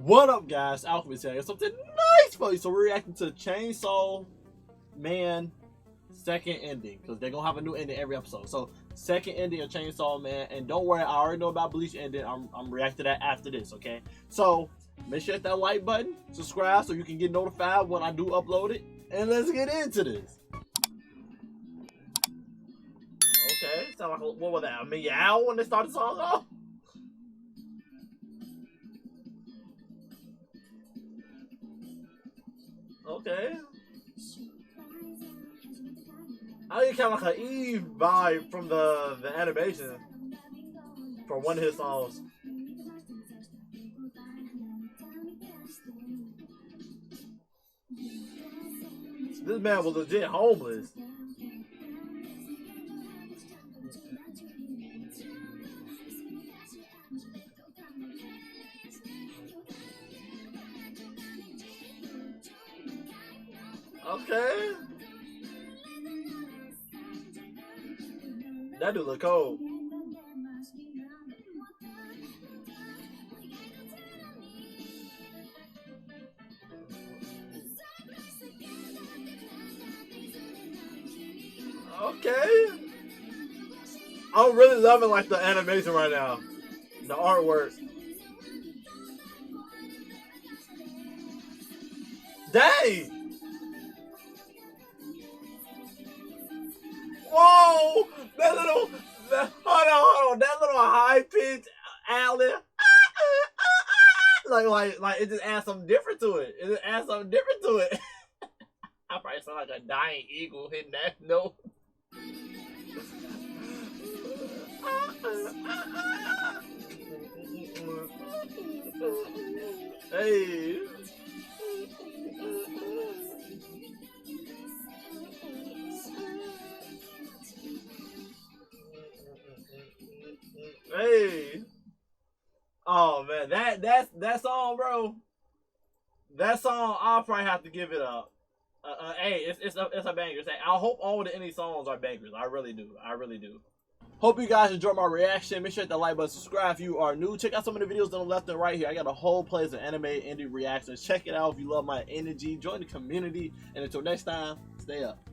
What up, guys? Alchemist here. Something nice for you. So we're reacting to Chainsaw Man second ending, because they're gonna have a new ending every episode. So second ending of Chainsaw Man, and don't worry, I already know about Bleach ending. I'm reacting to that after this, okay? So make sure to hit that like button, subscribe so you can get notified when I do upload it, and let's get into this. Okay, sound like what was that? A meow when they started the song off? Okay. I get kind of like an Eve vibe from the animation for one of his songs. This man was legit homeless. Okay. That dude look cold. Okay. I'm really loving like the animation right now. The artwork. Dang! Whoa! Hold on, that little high pitched alley, like it just adds something different to it. It just adds something different to it. I probably sound like a dying eagle hitting that note. Hey. Hey. Oh man, that song, bro. That song, I'll probably have to give it up. Hey, it's a banger. I hope all the indie songs are bangers. I really do. I really do. Hope you guys enjoyed my reaction. Make sure to hit that like button, subscribe if you are new. Check out some of the videos on the left and right here. I got a whole playlist of anime indie reactions. Check it out if you love my energy. Join the community. And until next time, stay up.